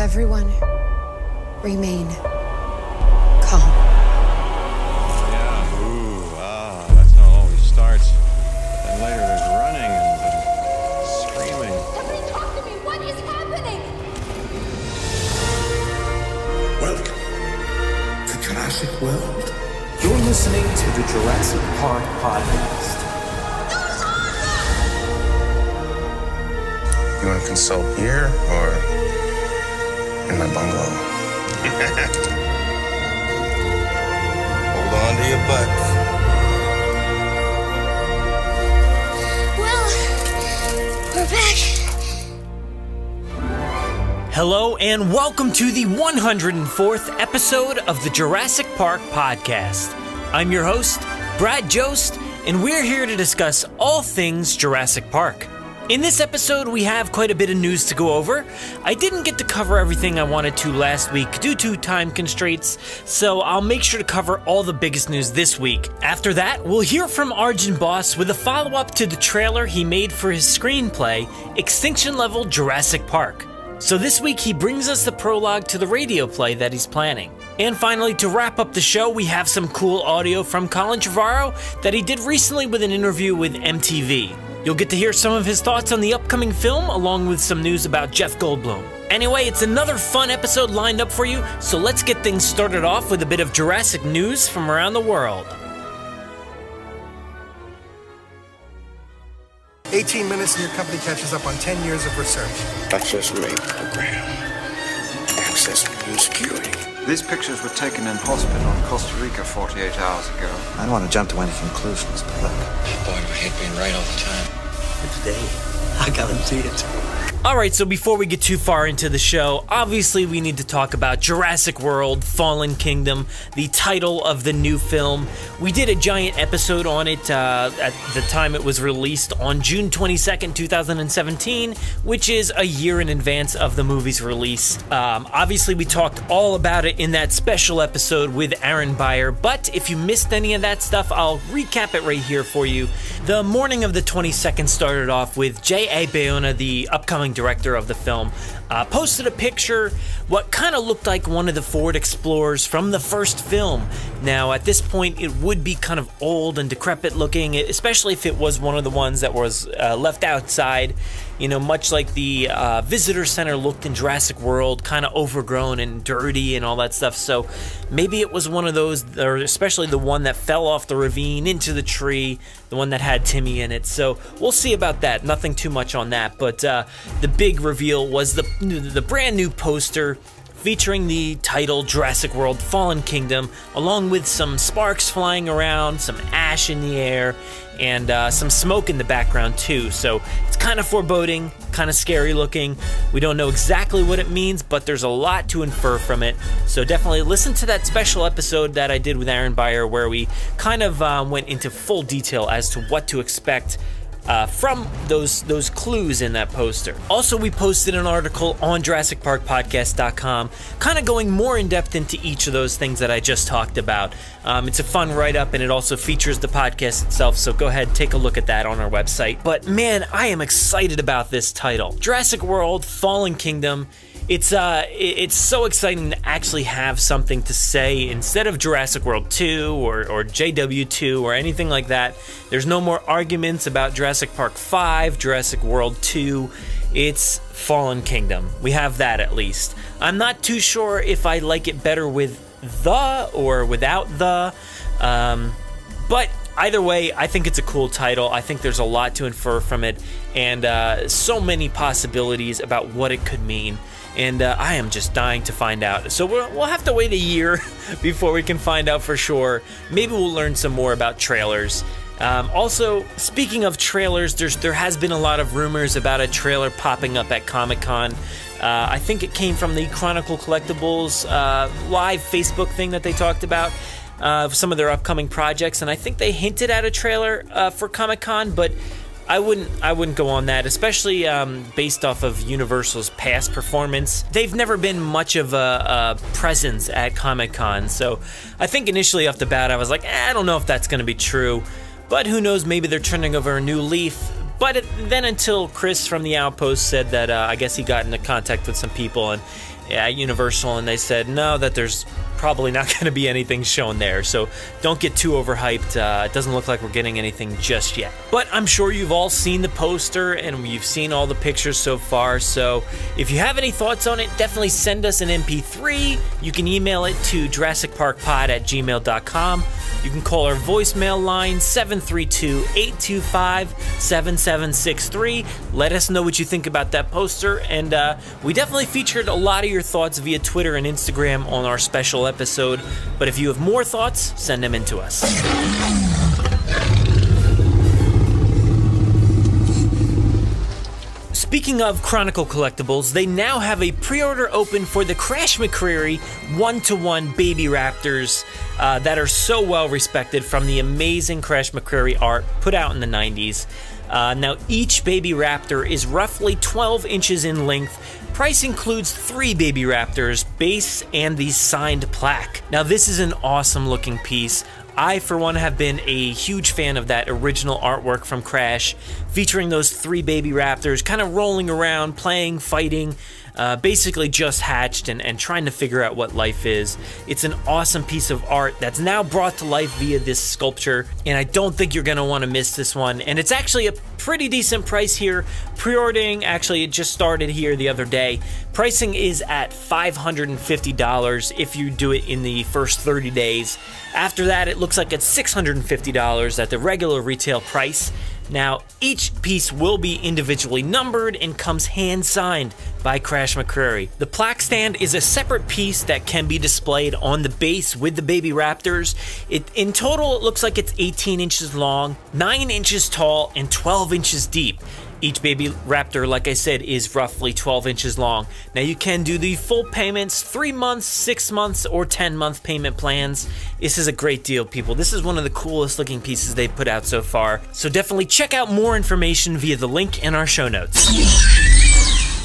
Everyone, remain calm. Yeah, that's how it always starts. And later there's running and screaming. Somebody talk to me! What is happening? Welcome to Jurassic World. You're listening to the Jurassic Park Podcast. You want to consult here or in my bungalow? Hold on to your butts. Well, we're back. Hello and welcome to the 104th episode of the Jurassic Park Podcast. I'm your host, Brad Jost, and we're here to discuss all things Jurassic Park. In this episode, we have quite a bit of news to go over. I didn't get to cover everything I wanted to last week due to time constraints, so I'll make sure to cover all the biggest news this week. After that, we'll hear from Arjan Bos with a follow-up to the trailer he made for his screenplay, Extinction Level Jurassic Park. So this week, he brings us the prologue to the radio play that he's planning. And finally, to wrap up the show, we have some cool audio from Colin Trevorrow that he did recently with an interview with MTV. You'll get to hear some of his thoughts on the upcoming film, along with some news about Jeff Goldblum. Anyway, it's another fun episode lined up for you, so let's get things started off with a bit of Jurassic news from around the world. 18 minutes and your company catches up on 10 years of research. Access rate program. Access and security. These pictures were taken in hospital in Costa Rica 48 hours ago. I don't want to jump to any conclusions, but look. Boy, I hate being right all the time. Today, I guarantee it. Alright, so before we get too far into the show, obviously we need to talk about Jurassic World, Fallen Kingdom, the title of the new film. We did a giant episode on it at the time it was released on June 22nd, 2017, which is a year in advance of the movie's release. Obviously, we talked all about it in that special episode with Aaron Beyer, but if you missed any of that stuff, I'll recap it right here for you. The morning of the 22nd started off with J.A. Bayona, the upcoming director of the film, posted a picture what kind of looked like one of the Ford Explorers from the first film. Now at this point it would be kind of old and decrepit looking, especially if it was one of the ones that was left outside, you know, much like the visitor center looked in Jurassic World, kind of overgrown and dirty and all that stuff. So maybe it was one of those, or especially the one that fell off the ravine into the tree, the one that had Timmy in it. So we'll see about that. Nothing too much on that, but the big reveal was the brand new poster featuring the title Jurassic World Fallen Kingdom, along with some sparks flying around, some ash in the air, and some smoke in the background too. So it's kind of foreboding, kind of scary looking. We don't know exactly what it means, but there's a lot to infer from it. So definitely listen to that special episode that I did with Aaron Beyer, where we kind of went into full detail as to what to expect from those clues in that poster. Also, we posted an article on JurassicParkPodcast.com, kind of going more in depth into each of those things that I just talked about. It's a fun write-up, and it also features the podcast itself, so go ahead, take a look at that on our website. But man, I am excited about this title. Jurassic World, Fallen Kingdom. It's so exciting to actually have something to say instead of Jurassic World 2 or JW2 or anything like that. There's no more arguments about Jurassic Park 5, Jurassic World 2. It's Fallen Kingdom. We have that at least. I'm not too sure if I like it better with the or without the, but either way, I think it's a cool title. I think there's a lot to infer from it, and so many possibilities about what it could mean. And I am just dying to find out. So we'll have to wait a year before we can find out for sure. Maybe we'll learn some more about trailers. Also, speaking of trailers, there has been a lot of rumors about a trailer popping up at Comic-Con. I think it came from the Chronicle Collectibles live Facebook thing that they talked about. Some of their upcoming projects, and I think they hinted at a trailer for Comic-Con, but I wouldn't go on that, especially based off of Universal's past performance. They've never been much of a presence at Comic-Con, so I think initially off the bat I was like, I don't know if that's going to be true, but who knows, maybe they're turning over a new leaf. But then until Chris from the Outpost said that I guess he got into contact with some people, and at Universal, and they said no, that there's probably not going to be anything shown there, so don't get too overhyped. It doesn't look like we're getting anything just yet. But I'm sure you've all seen the poster and you've seen all the pictures so far, so if you have any thoughts on it, definitely send us an MP3. You can email it to JurassicParkPod@gmail.com. You can call our voicemail line 732-825-7763. Let us know what you think about that poster, and we definitely featured a lot of your thoughts via Twitter and Instagram on our special episode, but if you have more thoughts, send them in to us. Speaking of Chronicle collectibles, they now have a pre-order open for the Crash McCreary 1-to-1 baby raptors that are so well respected from the amazing Crash McCreary art put out in the 90s. Now, each baby raptor is roughly 12 inches in length. Price includes 3 baby raptors, base, and the signed plaque. Now, this is an awesome looking piece. I, for one, have been a huge fan of that original artwork from Crash, featuring those 3 baby raptors kind of rolling around, playing, fighting, basically just hatched and trying to figure out what life is. It's an awesome piece of art that's now brought to life via this sculpture, and I don't think you're going to want to miss this one. And it's actually a pretty decent price here. Pre-ordering, actually, it just started here the other day. Pricing is at $550 if you do it in the first 30 days. After that, it looks like it's $650 at the regular retail price. Now, each piece will be individually numbered and comes hand-signed by Crash McCreary. The plaque stand is a separate piece that can be displayed on the base with the baby raptors. In total, it looks like it's 18 inches long, 9 inches tall, and 12 inches deep. Each baby raptor, like I said, is roughly 12 inches long. Now, you can do the full payments, 3 months, 6 months, or 10-month payment plans. This is a great deal, people. This is one of the coolest looking pieces they've put out so far. So definitely check out more information via the link in our show notes.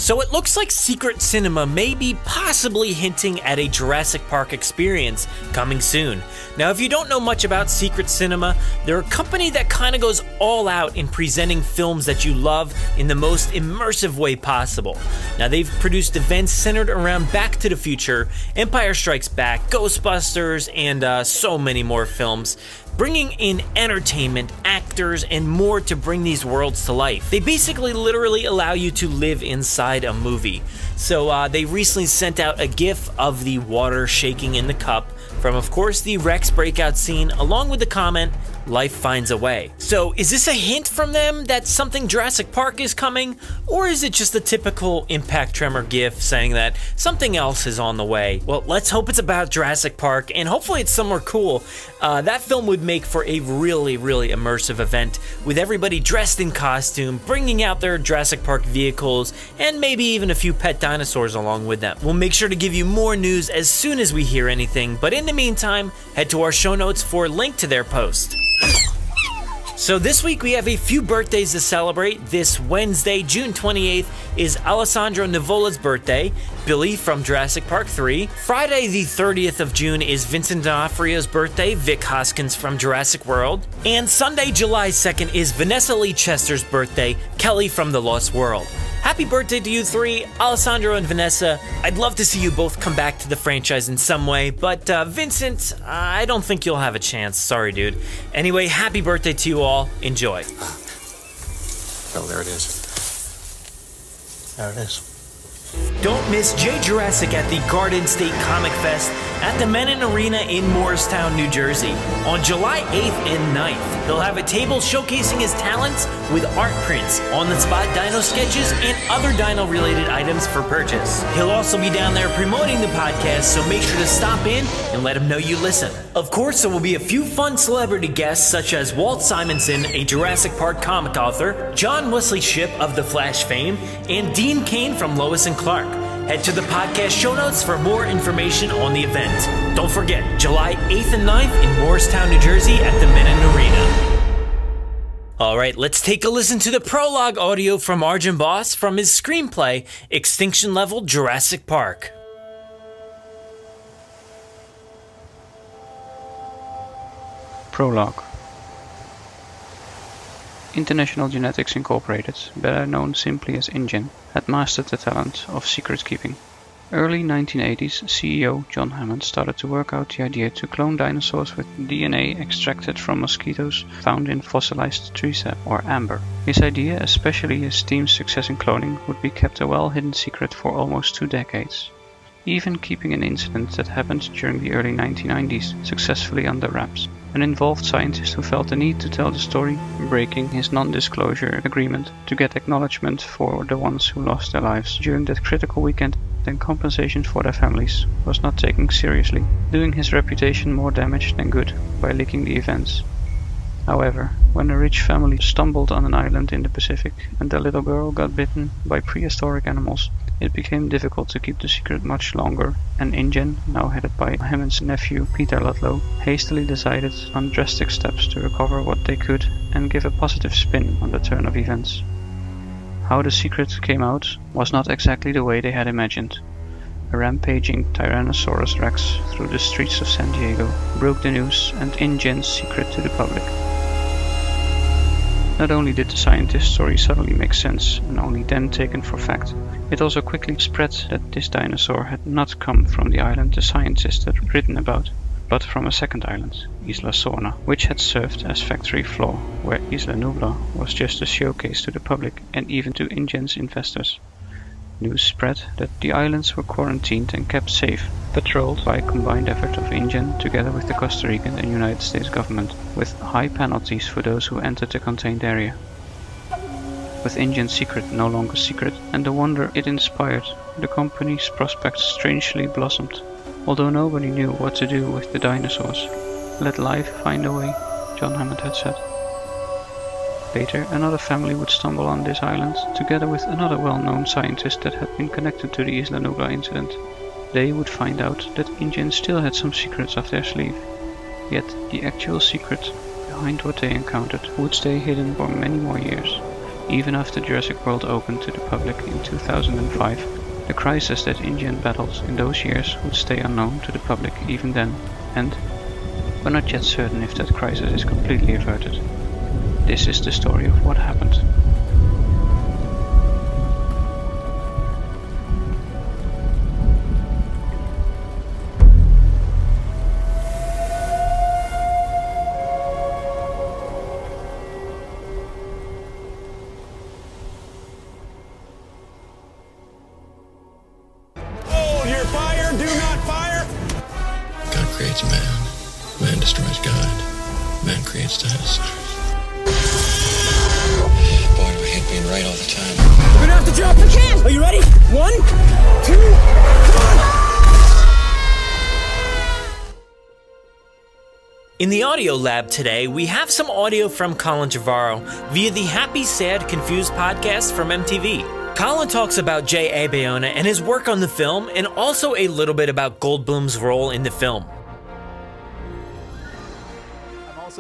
So it looks like Secret Cinema may be possibly hinting at a Jurassic Park experience coming soon. Now, if you don't know much about Secret Cinema, they're a company that kind of goes all out in presenting films that you love in the most immersive way possible. Now, they've produced events centered around Back to the Future, Empire Strikes Back, Ghostbusters, and so many more films, bringing in entertainment, actors, and more to bring these worlds to life. They basically literally allow you to live inside a movie. So they recently sent out a GIF of the water shaking in the cup from, of course, the Rex breakout scene, along with the comment, "Life finds a way." So is this a hint from them that something Jurassic Park is coming? Or is it just a typical Impact Tremor GIF saying that something else is on the way? Well, let's hope it's about Jurassic Park, and hopefully it's somewhere cool. That film would make for a really, really immersive event, with everybody dressed in costume, bringing out their Jurassic Park vehicles, and maybe even a few pet dinosaurs along with them. We'll make sure to give you more news as soon as we hear anything, but in the meantime, head to our show notes for a link to their post. So this week we have a few birthdays to celebrate. This Wednesday, June 28th, is Alessandro Nivola's birthday, Billy from Jurassic Park 3. Friday the 30th of June is Vincent D'Onofrio's birthday, Vic Hoskins from Jurassic World. And Sunday, July 2nd is Vanessa Lee Chester's birthday, Kelly from The Lost World. Happy birthday to you three, Alessandro and Vanessa. I'd love to see you both come back to the franchise in some way, but Vincent, I don't think you'll have a chance. Sorry, dude. Anyway, happy birthday to you all. Enjoy. Oh, there it is. There it is. Don't miss J Jurassic at the Garden State Comic Fest at the Menon Arena in Morristown, New Jersey on July 8th and 9th. He'll have a table showcasing his talents with art prints, on-the-spot dino sketches, and other dino-related items for purchase. He'll also be down there promoting the podcast, so make sure to stop in and let him know you listen. Of course, there will be a few fun celebrity guests such as Walt Simonson, a Jurassic Park comic author, John Wesley Shipp of The Flash fame, and Dean Cain from Lois and Clark. Head to the podcast show notes for more information on the event. Don't forget, July 8th and 9th in Morristown, New Jersey at the Menon Arena. Alright, let's take a listen to the prologue audio from Arjan Bos from his screenplay, Extinction Level Jurassic Park. Prologue. International Genetics Incorporated, better known simply as InGen, had mastered the talent of secret keeping. Early 1980s, CEO John Hammond started to work out the idea to clone dinosaurs with DNA extracted from mosquitoes found in fossilized tree sap, or amber. His idea, especially his team's success in cloning, would be kept a well-hidden secret for almost 2 decades. Even keeping an incident that happened during the early 1990s successfully under wraps. An involved scientist who felt the need to tell the story, breaking his non-disclosure agreement to get acknowledgement for the ones who lost their lives during that critical weekend, and compensation for their families, was not taken seriously, doing his reputation more damage than good by leaking the events. However, when a rich family stumbled on an island in the Pacific and their little girl got bitten by prehistoric animals, it became difficult to keep the secret much longer, and InGen, now headed by Hammond's nephew Peter Ludlow, hastily decided on drastic steps to recover what they could and give a positive spin on the turn of events. How the secret came out was not exactly the way they had imagined. A rampaging Tyrannosaurus Rex through the streets of San Diego broke the news and InGen's secret to the public. Not only did the scientist's story suddenly make sense and only then taken for fact, it also quickly spread that this dinosaur had not come from the island the scientists had written about, but from a second island, Isla Sorna, which had served as factory floor, where Isla Nublar was just a showcase to the public and even to InGen's investors. News spread that the islands were quarantined and kept safe, patrolled by a combined effort of InGen together with the Costa Rican and United States government, with high penalties for those who entered the contained area. With InGen's secret no longer secret, and the wonder it inspired, the company's prospects strangely blossomed. Although nobody knew what to do with the dinosaurs. Let life find a way, John Hammond had said. Later, another family would stumble on this island, together with another well-known scientist that had been connected to the Isla Nublar incident. They would find out that InGen still had some secrets up their sleeve. Yet, the actual secret behind what they encountered would stay hidden for many more years. Even after Jurassic World opened to the public in 2005, the crisis that InGen battled in those years would stay unknown to the public even then, and we're not yet certain if that crisis is completely averted. This is the story of what happened. Creates man. Man destroys God. Man creates dinosaurs. Boy, do I hate being right all the time. We're gonna have to jump. We can. Are you ready? 1, 2, come on! In the audio lab today, we have some audio from Colin Trevorrow via the Happy, Sad, Confused podcast from MTV. Colin talks about J.A. Bayona and his work on the film, and also a little bit about Goldblum's role in the film.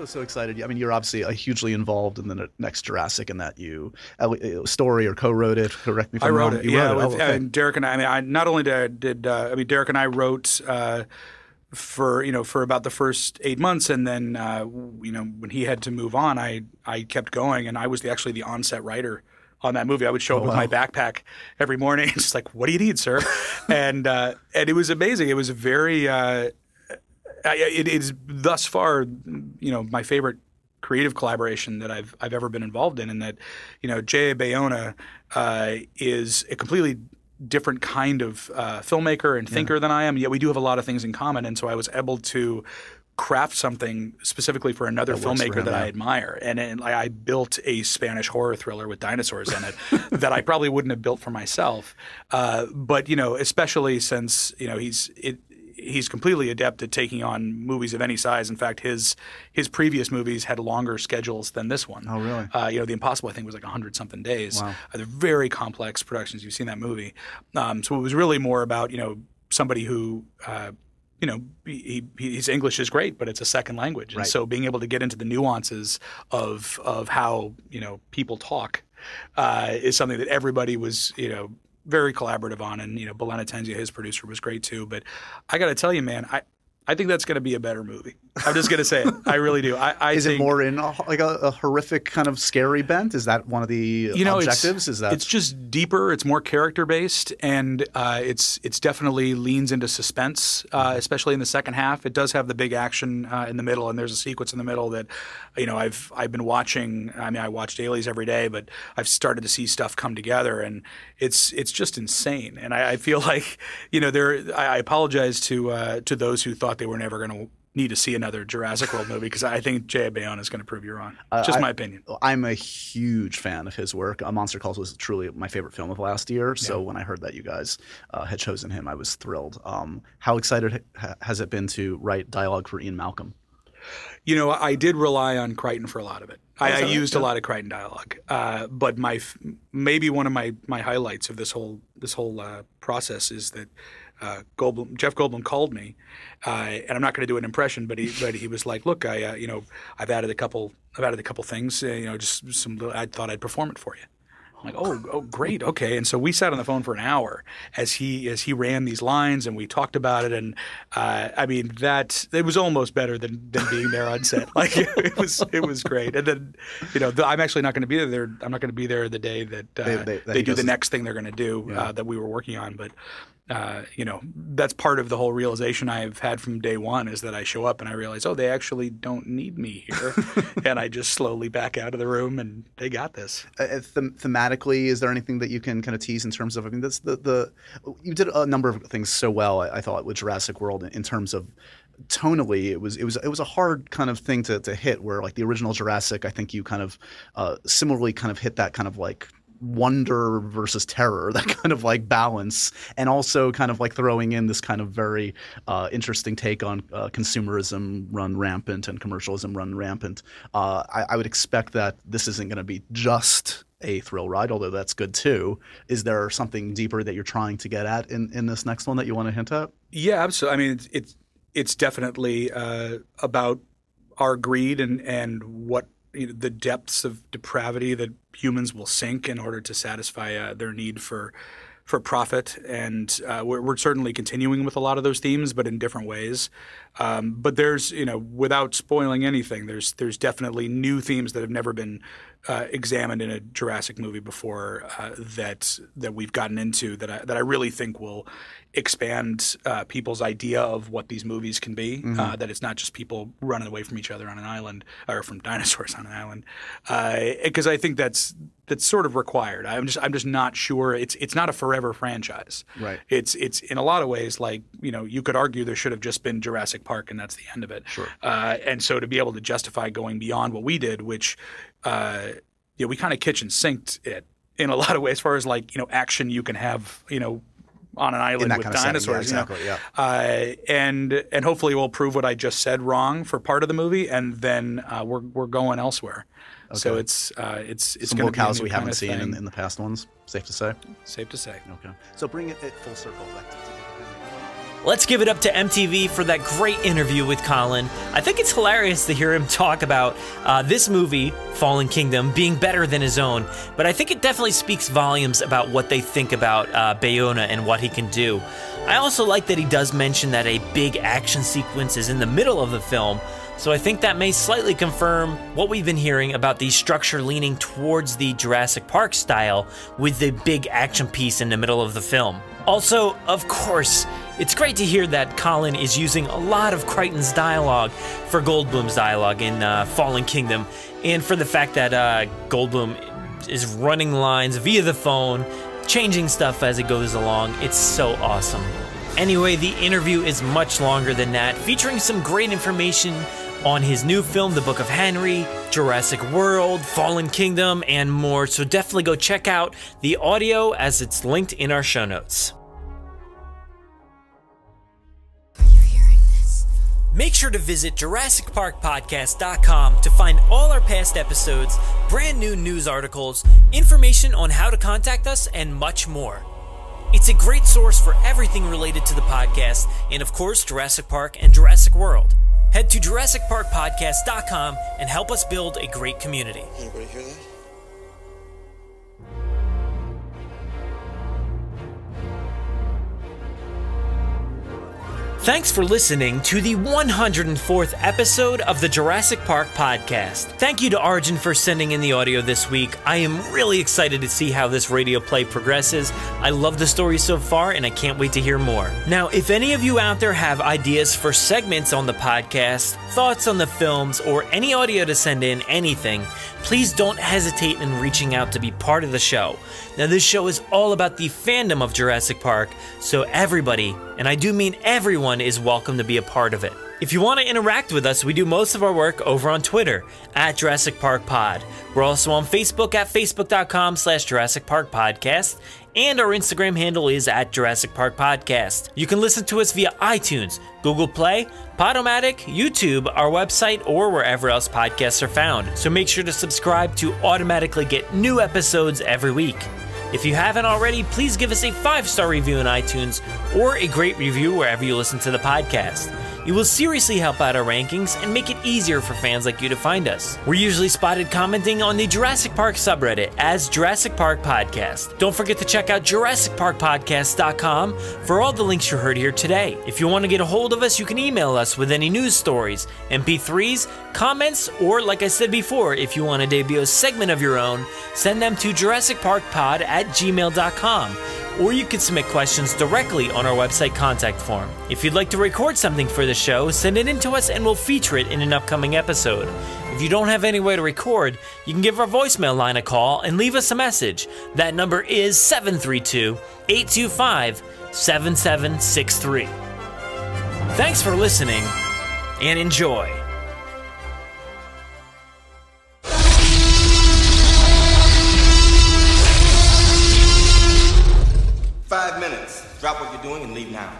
So excited. I mean, you're obviously hugely involved in the next Jurassic, and that you story or co-wrote it. Correct me if I'm wrong. I wrote it. And Derek and I not only did Derek and I wrote for about the first 8 months, and then when he had to move on, I kept going, and I was actually the on-set writer on that movie. I would show up with my backpack every morning, and just like, what do you need, sir? and it was amazing. It was a very it is thus far, my favorite creative collaboration that I've ever been involved in, and that, J.A. Bayona is a completely different kind of filmmaker and thinker than I am. Yet we do have a lot of things in common, and so I was able to craft something specifically for another filmmaker that I admire. And I built a Spanish horror thriller with dinosaurs in it that I probably wouldn't have built for myself. But especially since he's completely adept at taking on movies of any size. In fact, his previous movies had longer schedules than this one. Oh, really? The Impossible, I think, was like 100-something days. Wow. They're very complex productions. You've seen that movie. So it was really more about, somebody who, his English is great, but it's a second language. And so being able to get into the nuances of how, people talk is something that everybody was, very collaborative on, and Belén Atencio, his producer, was great too. But I got to tell you, man, I think that's going to be a better movie. I'm just going to say it. I really do. Is it more in a horrific kind of scary bent? Is that one of the objectives? It's just deeper. It's more character based, and it's definitely leans into suspense, especially in the second half. It does have the big action in the middle, and there's a sequence in the middle that I've been watching. I mean, I watch dailies every day, but I've started to see stuff come together, and it's just insane. And I feel like I apologize to those who thought they were never going to need to see another Jurassic World movie, because I think J.A. Bayona is going to prove you wrong. Just my opinion. I'm a huge fan of his work. Monster Calls was truly my favorite film of last year. So when I heard that you guys had chosen him, I was thrilled. How excited has it been to write dialogue for Ian Malcolm? I did rely on Crichton for a lot of it. I used a lot of Crichton dialogue, but maybe one of my highlights of this whole process is that Jeff Goldblum called me, and I'm not going to do an impression, but he was like, "Look, I've added a couple things, just some. I thought I'd perform it for you." I'm like, oh, great, okay. And so we sat on the phone for an hour as he ran these lines, and we talked about it. And I mean, it was almost better than being there on set. Like it was great. And then I'm actually not going to be there. I'm not going to be there the day that they do the next thing they're going to do that we were working on, but. That's part of the whole realization I've had from day one, is that I show up and I realize, they actually don't need me here. And I just slowly back out of the room, and they got this. Thematically, is there anything that you can kind of tease in terms of, I mean, that's you did a number of things so well, I thought, with Jurassic World in terms of tonally, it was a hard kind of thing to hit, where like the original Jurassic, I think you kind of similarly kind of hit that kind of like wonder versus terror, that kind of like balance, and also kind of like throwing in this kind of very interesting take on consumerism run rampant and commercialism run rampant. I would expect that this isn't going to be just a thrill ride, although that's good too. Is there something deeper that you're trying to get at in this next one that you want to hint at? Yeah, absolutely. I mean, it's definitely about our greed and what the depths of depravity that humans will sink in order to satisfy their need for profit. And we're certainly continuing with a lot of those themes, but in different ways. But there's, without spoiling anything, there's definitely new themes that have never been examined in a Jurassic movie before that we've gotten into that I really think will expand people's idea of what these movies can be. Mm-hmm. That it's not just people running away from each other on an island, or from dinosaurs on an island. Because I think that's sort of required. I'm just not sure. It's not a forever franchise. Right. It's in a lot of ways like, you could argue there should have just been Jurassic Park and that's the end of it. Sure. And so to be able to justify going beyond what we did, which we kind of kitchen sinked it in a lot of ways, as far as like, action you can have, on an island with dinosaurs. And hopefully we'll prove what I just said wrong for part of the movie, and then we're going elsewhere. Okay. So it's some locales we haven't seen in the past ones. Safe to say. Safe to say. Okay. So bring it full circle back to Let's give it up to MTV for that great interview with Colin. I think it's hilarious to hear him talk about this movie, Fallen Kingdom, being better than his own, but I think it definitely speaks volumes about what they think about Bayona and what he can do. I also like that he does mention that a big action sequence is in the middle of the film, so I think that may slightly confirm what we've been hearing about the structure leaning towards the Jurassic Park style, with the big action piece in the middle of the film. Also, of course, it's great to hear that Colin is using a lot of Crichton's dialogue for Goldblum's dialogue in Fallen Kingdom, and for the fact that Goldblum is running lines via the phone, changing stuff as it goes along. It's so awesome. Anyway, the interview is much longer than that, featuring some great information on his new film, The Book of Henry, Jurassic World, Fallen Kingdom, and more, so definitely go check out the audio as it's linked in our show notes. Make sure to visit JurassicParkPodcast.com to find all our past episodes, brand new news articles, information on how to contact us, and much more. It's a great source for everything related to the podcast, and of course, Jurassic Park and Jurassic World. Head to JurassicParkPodcast.com and help us build a great community. Anybody hear that? Thanks for listening to the 104th episode of the Jurassic Park Podcast. Thank you to Arjan for sending in the audio this week. I am really excited to see how this radio play progresses. I love the story so far, and I can't wait to hear more. Now, if any of you out there have ideas for segments on the podcast, thoughts on the films, or any audio to send in, anything, please don't hesitate in reaching out to be part of the show. Now, this show is all about the fandom of Jurassic Park, so everybody, and I do mean everyone, is welcome to be a part of it. If you want to interact with us, we do most of our work over on Twitter at Jurassic Park Pod. We're also on Facebook at facebook.com/Jurassic Park Podcast, and our Instagram handle is at Jurassic Park Podcast. You can listen to us via iTunes, Google Play, Podomatic, YouTube, our website, or wherever else podcasts are found. So make sure to subscribe to automatically get new episodes every week. If you haven't already, please give us a 5-star review in iTunes or a great review wherever you listen to the podcast. It will seriously help out our rankings and make it easier for fans like you to find us. We're usually spotted commenting on the Jurassic Park subreddit as Jurassic Park Podcast. Don't forget to check out JurassicParkPodcast.com for all the links you heard here today. If you want to get a hold of us, you can email us with any news stories, MP3s, comments, or like I said before, if you want to debut a segment of your own, send them to JurassicParkPod@gmail.com. Or you can submit questions directly on our website contact form. If you'd like to record something for the show, send it in to us and we'll feature it in an upcoming episode. If you don't have any way to record, you can give our voicemail line a call and leave us a message. That number is 732-825-7763. Thanks for listening and enjoy. Five minutes. Drop what you're doing and leave now.